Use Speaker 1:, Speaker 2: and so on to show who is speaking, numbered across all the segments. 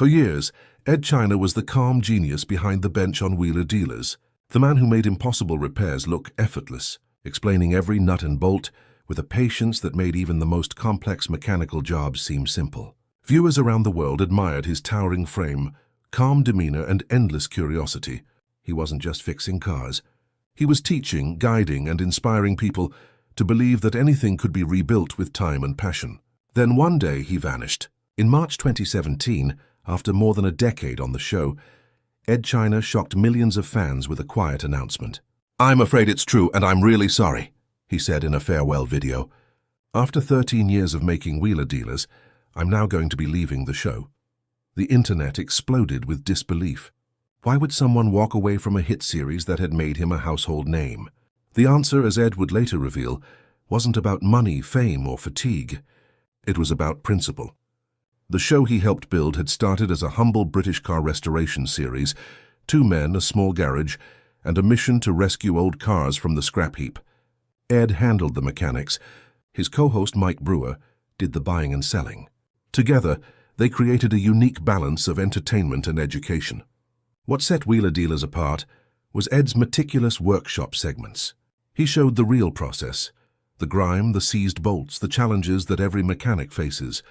Speaker 1: For years, Ed China was the calm genius behind the bench on wheeler dealers, the man who made impossible repairs look effortless, explaining every nut and bolt with a patience that made even the most complex mechanical jobs seem simple. Viewers around the world admired his towering frame, calm demeanor, and endless curiosity. He wasn't just fixing cars. He was teaching, guiding, and inspiring people to believe that anything could be rebuilt with time and passion. Then one day he vanished. In March 2017, after more than a decade on the show, Ed China shocked millions of fans with a quiet announcement. "I'm afraid it's true, and I'm really sorry," he said in a farewell video. "After 13 years of making wheeler dealers, I'm now going to be leaving the show." The internet exploded with disbelief. Why would someone walk away from a hit series that had made him a household name? The answer, as Ed would later reveal, wasn't about money, fame, or fatigue. It was about principle. The show he helped build had started as a humble British car restoration series, 2 men, a small garage, and a mission to rescue old cars from the scrap heap. Ed handled the mechanics. His co-host Mike Brewer did the buying and selling. Together, they created a unique balance of entertainment and education. What set wheeler dealers apart was Ed's meticulous workshop segments. He showed the real process, the grime, the seized bolts, the challenges that every mechanic faces.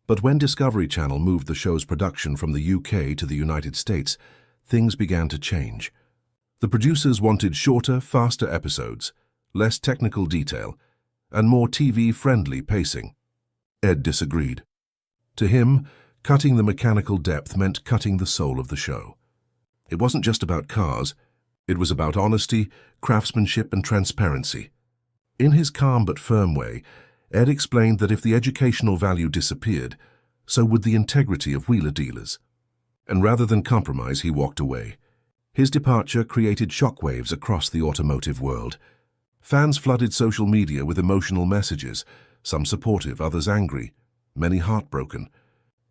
Speaker 1: But when Discovery Channel moved the show's production from the UK to the United States, things began to change. The producers wanted shorter, faster episodes, less technical detail, and more TV-friendly pacing. Ed disagreed. To him, cutting the mechanical depth meant cutting the soul of the show. It wasn't just about cars, it was about honesty, craftsmanship, and transparency. In his calm but firm way, Ed explained that if the educational value disappeared, so would the integrity of wheeler dealers. And rather than compromise, he walked away. His departure created shockwaves across the automotive world. Fans flooded social media with emotional messages, some supportive, others angry, many heartbroken.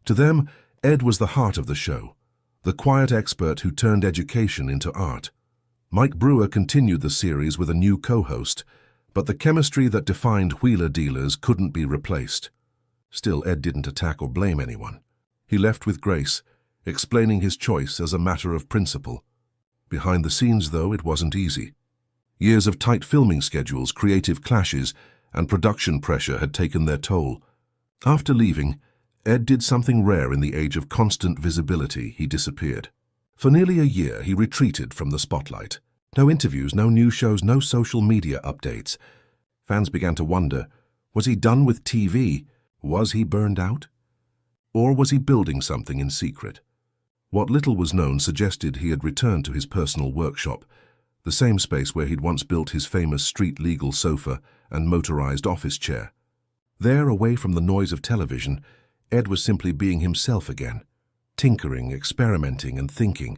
Speaker 1: To them, Ed was the heart of the show, the quiet expert who turned education into art. Mike Brewer continued the series with a new co-host, but the chemistry that defined wheeler dealers couldn't be replaced. Still, Ed didn't attack or blame anyone. He left with grace, explaining his choice as a matter of principle. Behind the scenes, though, it wasn't easy. Years of tight filming schedules, creative clashes, and production pressure had taken their toll. After leaving, Ed did something rare in the age of constant visibility. He disappeared. For nearly a year, he retreated from the spotlight. No interviews, no news shows, no social media updates. Fans began to wonder, was he done with TV? Was he burned out? Or was he building something in secret? What little was known suggested he had returned to his personal workshop, the same space where he'd once built his famous street-legal sofa and motorized office chair. There, away from the noise of television, Ed was simply being himself again, tinkering, experimenting, and thinking.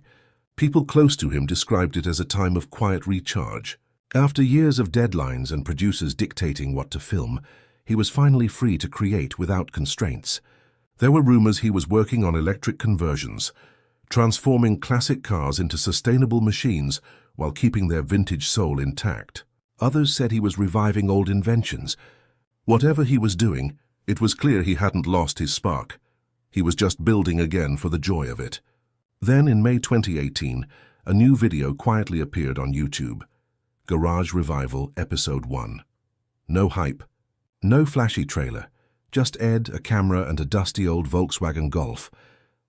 Speaker 1: People close to him described it as a time of quiet recharge. After years of deadlines and producers dictating what to film, he was finally free to create without constraints. There were rumors he was working on electric conversions, transforming classic cars into sustainable machines while keeping their vintage soul intact. Others said he was reviving old inventions. Whatever he was doing, it was clear he hadn't lost his spark. He was just building again for the joy of it. Then, in May 2018, a new video quietly appeared on YouTube. Garage Revival, Episode 1. No hype, no flashy trailer, just Ed, a camera, and a dusty old Volkswagen Golf.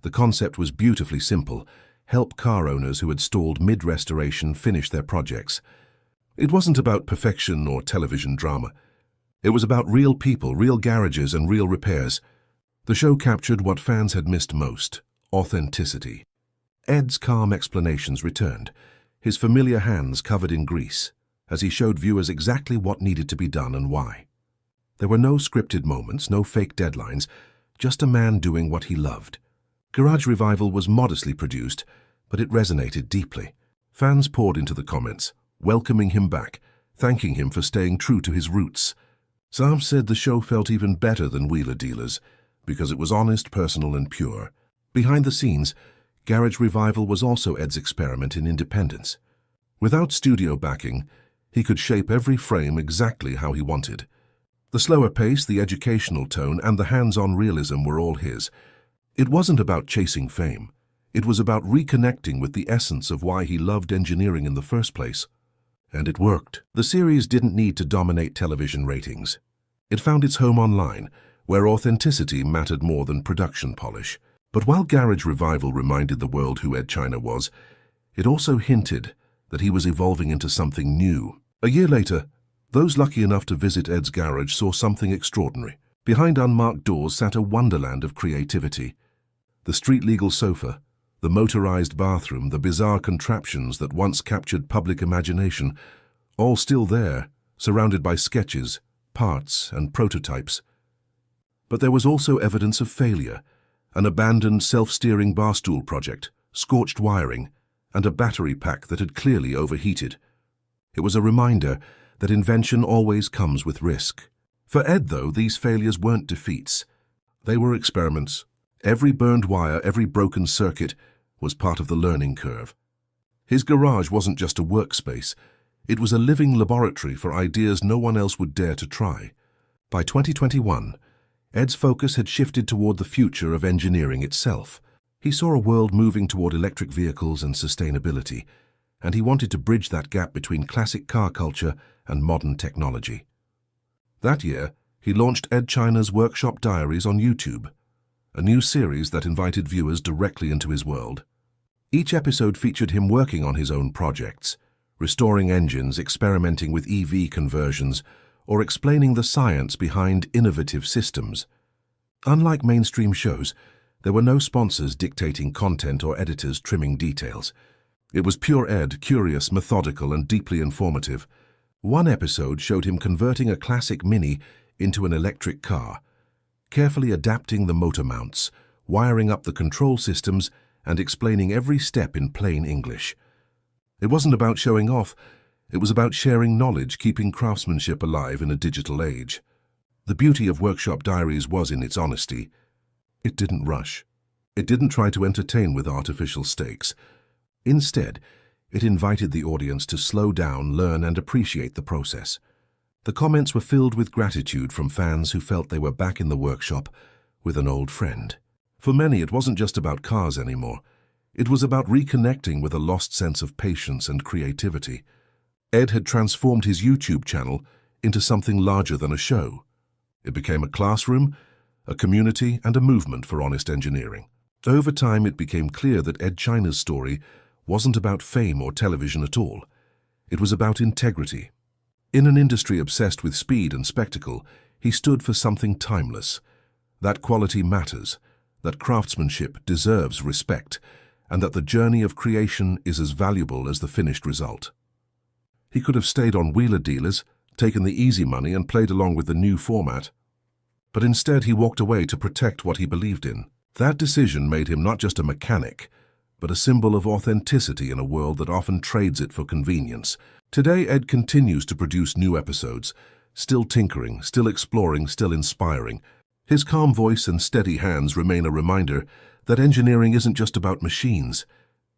Speaker 1: The concept was beautifully simple: help car owners who had stalled mid-restoration finish their projects. It wasn't about perfection or television drama. It was about real people, real garages, and real repairs. The show captured what fans had missed most: authenticity. Ed's calm explanations returned, his familiar hands covered in grease, as he showed viewers exactly what needed to be done and why. There were no scripted moments, no fake deadlines, just a man doing what he loved. Garage Revival was modestly produced, but it resonated deeply. Fans poured into the comments, welcoming him back, thanking him for staying true to his roots. Some said the show felt even better than Wheeler Dealers, because it was honest, personal, and pure. Behind the scenes, Garage Revival was also Ed's experiment in independence. Without studio backing, he could shape every frame exactly how he wanted. The slower pace, the educational tone, and the hands-on realism were all his. It wasn't about chasing fame. It was about reconnecting with the essence of why he loved engineering in the first place. And it worked. The series didn't need to dominate television ratings. It found its home online, where authenticity mattered more than production polish. But while Garage Revival reminded the world who Ed China was, it also hinted that he was evolving into something new. A year later, those lucky enough to visit Ed's garage saw something extraordinary. Behind unmarked doors sat a wonderland of creativity. The street-legal sofa, the motorized bathroom, the bizarre contraptions that once captured public imagination, all still there, surrounded by sketches, parts, and prototypes. But there was also evidence of failure: an abandoned self-steering barstool project, scorched wiring, and a battery pack that had clearly overheated. It was a reminder that invention always comes with risk. For Ed, though, these failures weren't defeats. They were experiments. Every burned wire, every broken circuit was part of the learning curve. His garage wasn't just a workspace. It was a living laboratory for ideas no one else would dare to try. By 2021, Ed's focus had shifted toward the future of engineering itself. He saw a world moving toward electric vehicles and sustainability, and he wanted to bridge that gap between classic car culture and modern technology. That year, he launched Ed China's Workshop Diaries on YouTube, a new series that invited viewers directly into his world. Each episode featured him working on his own projects, restoring engines, experimenting with EV conversions, or explaining the science behind innovative systems. Unlike mainstream shows, there were no sponsors dictating content or editors trimming details. It was pure Ed, curious, methodical, and deeply informative. One episode showed him converting a classic Mini into an electric car, carefully adapting the motor mounts, wiring up the control systems, and explaining every step in plain English. It wasn't about showing off. It was about sharing knowledge, keeping craftsmanship alive in a digital age. The beauty of Workshop Diaries was in its honesty. It didn't rush. It didn't try to entertain with artificial stakes. Instead, it invited the audience to slow down, learn, and appreciate the process. The comments were filled with gratitude from fans who felt they were back in the workshop with an old friend. For many, it wasn't just about cars anymore. It was about reconnecting with a lost sense of patience and creativity. Ed had transformed his YouTube channel into something larger than a show. It became a classroom, a community, and a movement for honest engineering. Over time, it became clear that Ed China's story wasn't about fame or television at all. It was about integrity. In an industry obsessed with speed and spectacle, he stood for something timeless. That quality matters, that craftsmanship deserves respect, and that the journey of creation is as valuable as the finished result. He could have stayed on wheeler dealers, taken the easy money, and played along with the new format. But instead, he walked away to protect what he believed in. That decision made him not just a mechanic, but a symbol of authenticity in a world that often trades it for convenience. Today, Ed continues to produce new episodes, still tinkering, still exploring, still inspiring. His calm voice and steady hands remain a reminder that engineering isn't just about machines,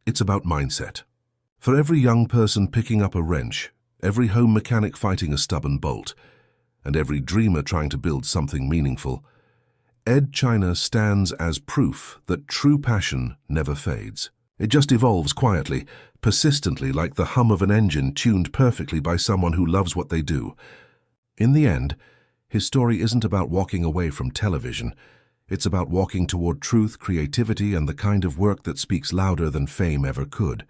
Speaker 1: it's about mindset. For every young person picking up a wrench, every home mechanic fighting a stubborn bolt, and every dreamer trying to build something meaningful, Ed China stands as proof that true passion never fades. It just evolves quietly, persistently, like the hum of an engine tuned perfectly by someone who loves what they do. In the end, his story isn't about walking away from television. It's about walking toward truth, creativity, and the kind of work that speaks louder than fame ever could.